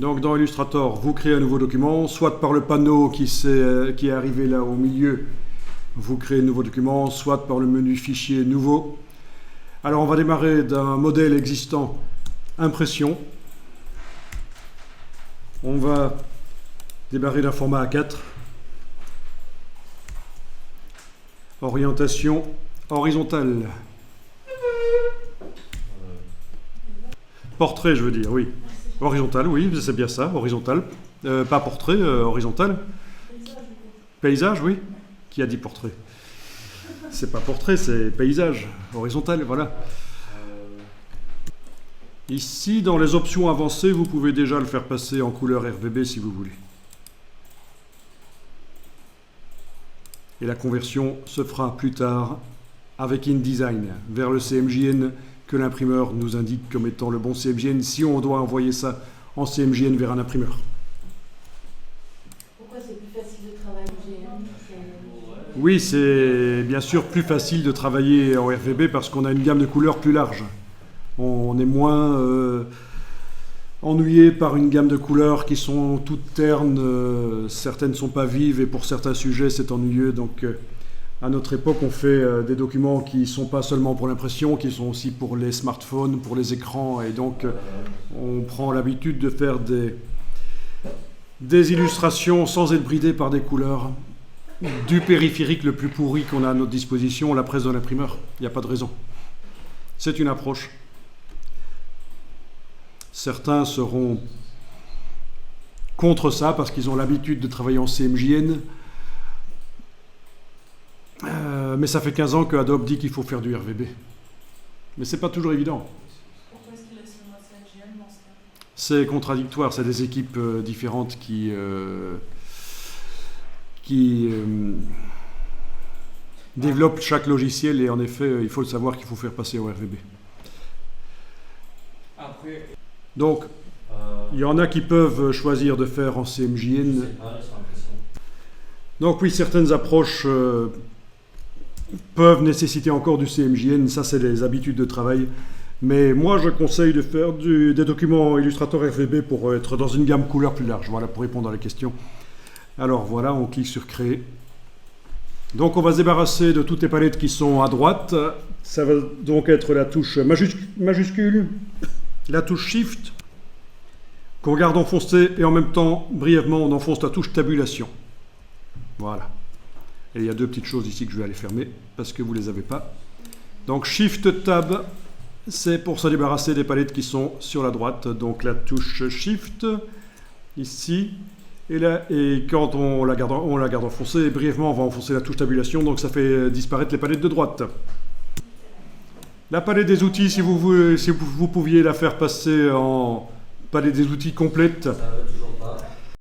Donc dans Illustrator, vous créez un nouveau document, soit par le panneau qui est arrivé là au milieu, vous créez un nouveau document, soit par le menu Fichier Nouveau. Alors on va démarrer d'un modèle existant, Impression. On va démarrer d'un format A4. Orientation horizontale. Portrait, je veux dire, oui. Horizontal, oui, c'est bien ça, horizontal. Pas portrait, horizontal. Paysage, oui. Qui a dit portrait? C'est pas portrait, c'est paysage, horizontal, voilà. Ici, dans les options avancées, vous pouvez déjà le faire passer en couleur RGB si vous voulez. Et la conversion se fera plus tard avec InDesign vers le CMJN que l'imprimeur nous indique comme étant le bon CMJN si on doit envoyer ça en CMJN vers un imprimeur. Pourquoi c'est plus facile de travailler en GN? Oui, c'est bien sûr plus facile de travailler en RGB parce qu'on a une gamme de couleurs plus large. On est moins ennuyé par une gamme de couleurs qui sont toutes ternes, certaines ne sont pas vives et pour certains sujets c'est ennuyeux. Donc à notre époque on fait des documents qui ne sont pas seulement pour l'impression, qui sont aussi pour les smartphones, pour les écrans, et donc on prend l'habitude de faire des illustrations sans être bridé par des couleurs. Du périphérique le plus pourri qu'on a à notre disposition, la presse de l'imprimeur, il n'y a pas de raison. C'est une approche. Certains seront contre ça parce qu'ils ont l'habitude de travailler en CMJN. Mais ça fait 15 ans que Adobe dit qu'il faut faire du RGB. Mais c'est pas toujours évident. Pourquoi est-ce qu'il laisse le mot CMJN dans ce cas? C'est contradictoire, c'est des équipes différentes qui développent chaque logiciel et en effet, il faut le savoir qu'il faut faire passer au RGB. Après, Donc, il y en a qui peuvent choisir de faire en CMJN. Donc oui, certaines approches peuvent nécessiter encore du CMJN, ça c'est les habitudes de travail. Mais moi je conseille de faire des documents Illustrator RGB pour être dans une gamme couleur plus large, voilà, pour répondre à la question. Alors voilà, on clique sur Créer. Donc on va se débarrasser de toutes les palettes qui sont à droite. Ça va donc être la touche majuscule, la touche Shift, qu'on garde enfoncée, et en même temps, brièvement, on enfonce la touche Tabulation. Voilà. Et il y a deux petites choses ici que je vais aller fermer, parce que vous ne les avez pas. Donc Shift Tab, c'est pour se débarrasser des palettes qui sont sur la droite. Donc la touche Shift, ici, et là, et quand on la garde enfoncée, et brièvement, on va enfoncer la touche Tabulation, donc ça fait disparaître les palettes de droite. La palette des outils, si vous pouviez la faire passer en palette des outils complète. ça va toujours